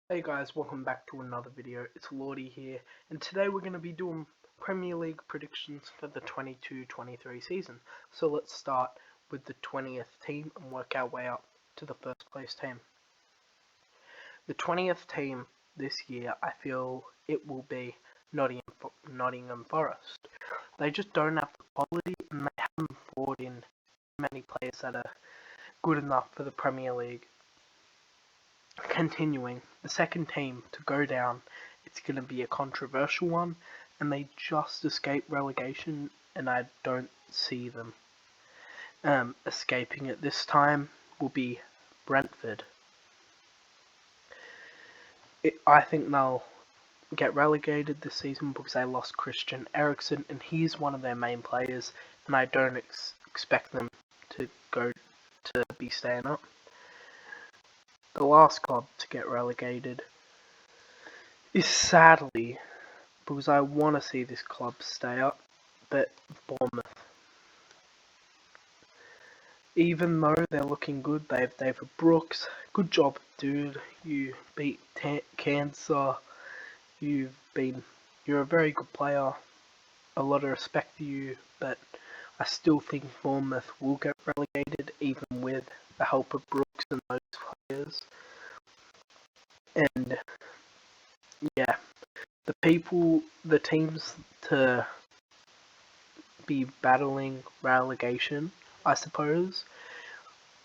Hey guys, welcome back to another video. It's Lordy here, and today we're going to be doing Premier League predictions for the 22-23 season. So let's start with the 20th team and work our way up to the first place team. The 20th team this year, I feel it will be Nottingham Forest. They just don't have the quality, and they haven't brought in many players that are good enough for the Premier League. Continuing, the second team to go down, it's going to be a controversial one, and they just escaped relegation, and I don't see them escaping it this time, will be Brentford. I think they'll get relegated this season because they lost Christian Eriksen, and he's one of their main players, and I don't expect them to be staying up. The last club to get relegated is sadly, because I want to see this club stay up, but Bournemouth. Even though they're looking good, they have David Brooks. Good job, dude. You beat cancer. You're a very good player. A lot of respect to you, but I still think Bournemouth will get relegated, even with the help of Brooks and those players. And yeah, the teams to be battling relegation, I suppose.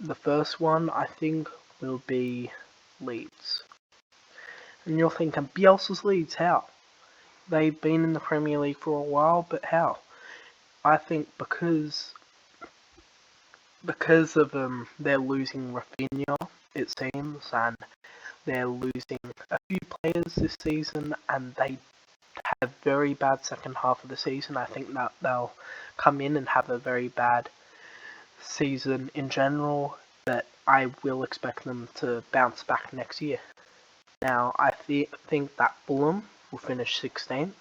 The first one, I think, will be Leeds. And you're thinking, Bielsa's Leeds, how? They've been in the Premier League for a while, but how? I think because of they're losing Rafinha, it seems, and they're losing a few players this season, and they had a very bad second half of the season. I think that they'll come in and have a very bad season in general, but I will expect them to bounce back next year. Now, I think that Fulham will finish 16th.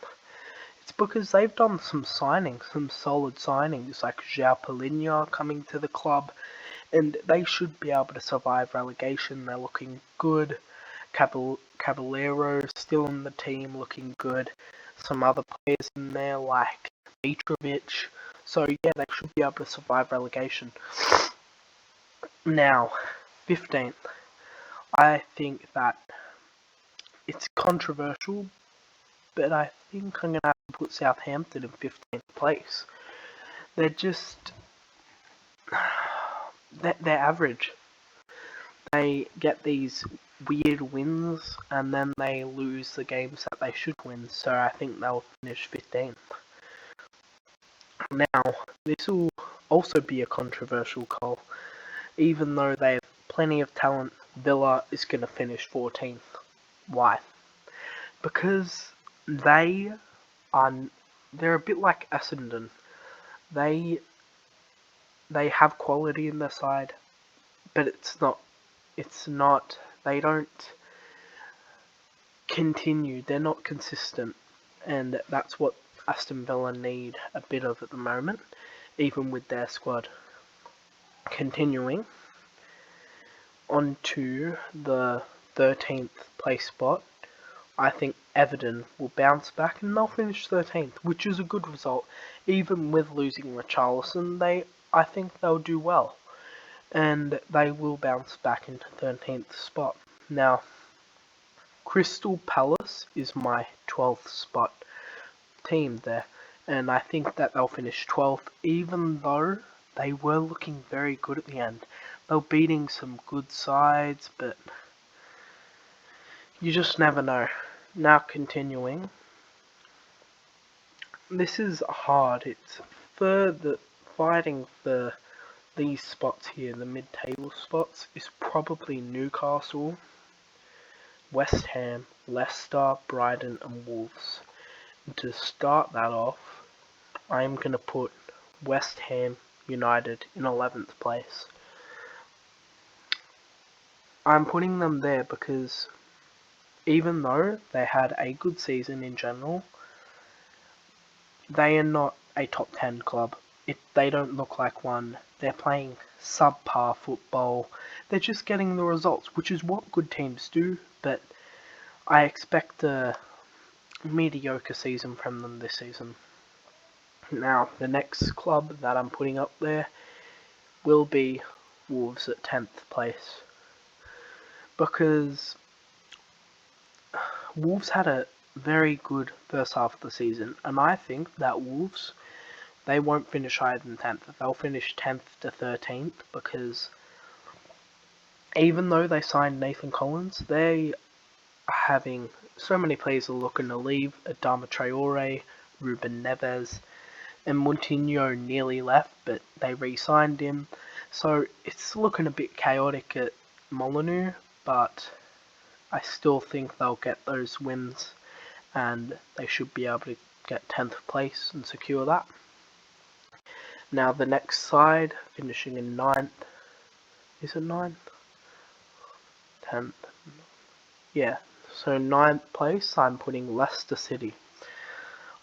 It's because they've done some signings, some solid signings, like João Palhinha coming to the club, and they should be able to survive relegation. They're looking good. Caballero still in the team, looking good. Some other players in there like Mitrovic. So yeah, they should be able to survive relegation. Now, 15th. I think that it's controversial, but I think I'm going to have to put Southampton in 15th place. They're just... they're average. They get these weird wins, and then they lose the games that they should win, so I think they'll finish 15th. Now, this will also be a controversial call. Even though they have plenty of talent, Villa is going to finish 14th. Why? Because they're a bit like Essendon. They have quality in their side, but it's not, they don't continue, they're not consistent, and that's what Aston Villa need a bit of at the moment, even with their squad. Continuing on to the 13th place spot, I think Everton will bounce back and they'll finish 13th, which is a good result. Even with losing Richarlison, I think they'll do well, and they will bounce back into 13th spot. Now, Crystal Palace is my 12th spot team there, and I think that they'll finish 12th, even though they were looking very good at the end. They were beating some good sides, but you just never know. Now continuing, this is hard. It's fighting for these spots here, the mid-table spots, is probably Newcastle, West Ham, Leicester, Brighton and Wolves. And to start that off, I'm going to put West Ham United in 11th place. I'm putting them there because even though they had a good season in general, they are not a top 10 club. They don't look like one. They're playing subpar football. They're just getting the results, which is what good teams do, but I expect a mediocre season from them this season. Now, the next club that I'm putting up there will be Wolves at 10th place. Because Wolves had a very good first half of the season, and I think that Wolves, they won't finish higher than 10th. They'll finish 10th to 13th, because even though they signed Nathan Collins, they are having so many players are looking to leave. Adama Traore, Ruben Neves, and Moutinho nearly left, but they re-signed him. So it's looking a bit chaotic at Molineux, but I still think they'll get those wins, and they should be able to get 10th place and secure that. Now the next side, finishing in 9th. Is it 9th? 10th. Yeah, so 9th place, I'm putting Leicester City.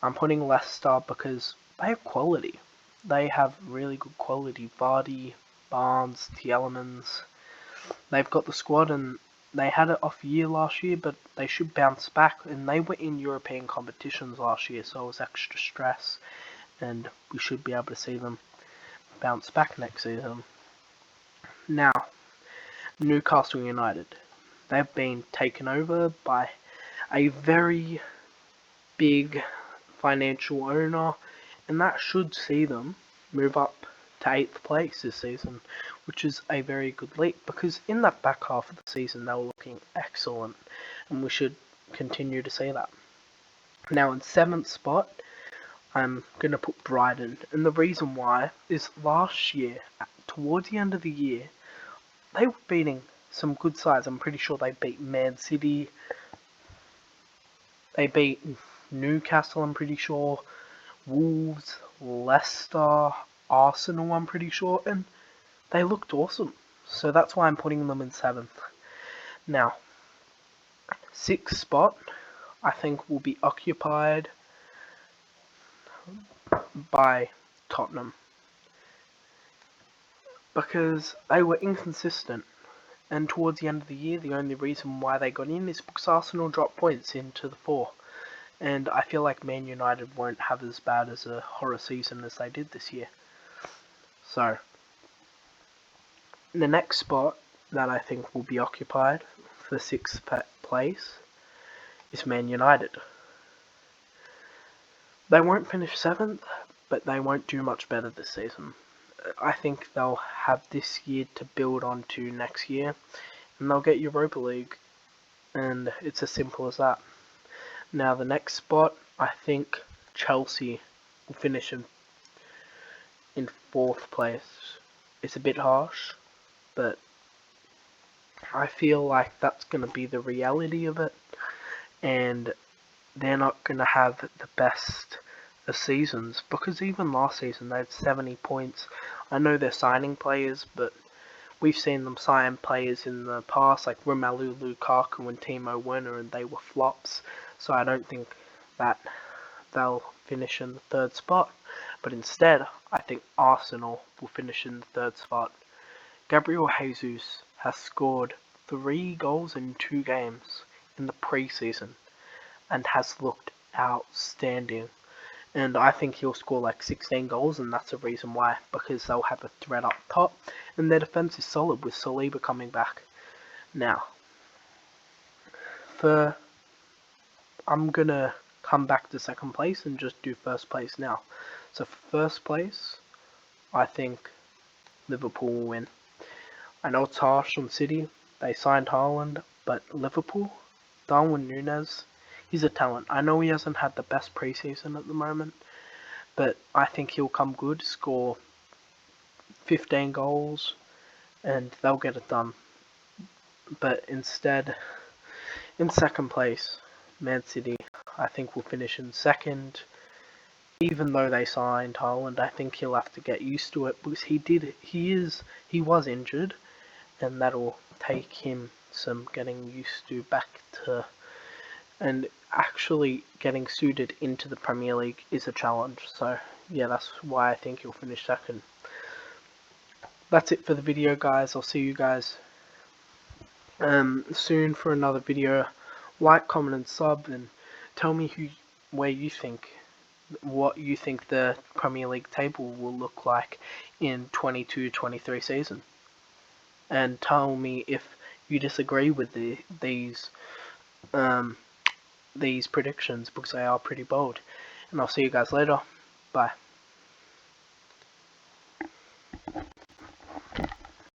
I'm putting Leicester because they have quality. They have really good quality. Vardy, Barnes, Tielemans. They've got the squad, and they had an off year last year, but they should bounce back. And they were in European competitions last year, so it was extra stress. And we should be able to see them bounce back next season. Now, Newcastle United. They've been taken over by a very big financial owner, and that should see them move up to 8th place this season, which is a very good leap, because in that back half of the season they were looking excellent, and we should continue to see that. Now in 7th spot, I'm going to put Brighton, and the reason why is last year, towards the end of the year, they were beating some good sides. I'm pretty sure they beat Man City, they beat Newcastle, I'm pretty sure, Wolves, Leicester, Arsenal, I'm pretty sure, and they looked awesome. So that's why I'm putting them in 7th. Now, 6th spot, I think will be occupied by Tottenham, because they were inconsistent, and towards the end of the year the only reason why they got in is because Arsenal dropped points into the 4, and I feel like Man United won't have as bad as a horror season as they did this year. So the next spot that I think will be occupied for 6th place is Man United. They won't finish 7th, but they won't do much better this season. I think they'll have this year to build on to next year, and they'll get Europa League, and it's as simple as that. Now the next spot, I think Chelsea will finish in 4th place. It's a bit harsh, but I feel like that's going to be the reality of it, and they're not going to have the best of seasons, because even last season they had 70 points. I know they're signing players, but we've seen them sign players in the past, like Romelu Lukaku and Timo Werner, and they were flops. So I don't think that they'll finish in the 3rd spot, but instead I think Arsenal will finish in the 3rd spot. Gabriel Jesus has scored 3 goals in 2 games in the pre-season and has looked outstanding. And I think he'll score like 16 goals, and that's the reason why, because they'll have a threat up top, and their defence is solid with Saliba coming back. Now, I'm going to come back to 2nd place and just do 1st place now. So for 1st place, I think Liverpool will win. I know it's harsh on City, they signed Haaland, but Liverpool, Darwin Núñez, he's a talent. I know he hasn't had the best preseason at the moment, but I think he'll come good, score 15 goals, and they'll get it done. But instead, in 2nd place, Man City, I think will finish in 2nd. Even though they signed Haaland, I think he'll have to get used to it, because he was injured, and that'll take him some getting used to back to, and actually getting suited into the Premier League is a challenge. So yeah, that's why I think he'll finish 2nd. That's it for the video, guys. I'll see you guys soon for another video. like, comment, and sub, and tell me what you think the Premier League table will look like in 22-23 season, and tell me if you disagree with these predictions, because they are pretty bold. And I'll see you guys later. Bye.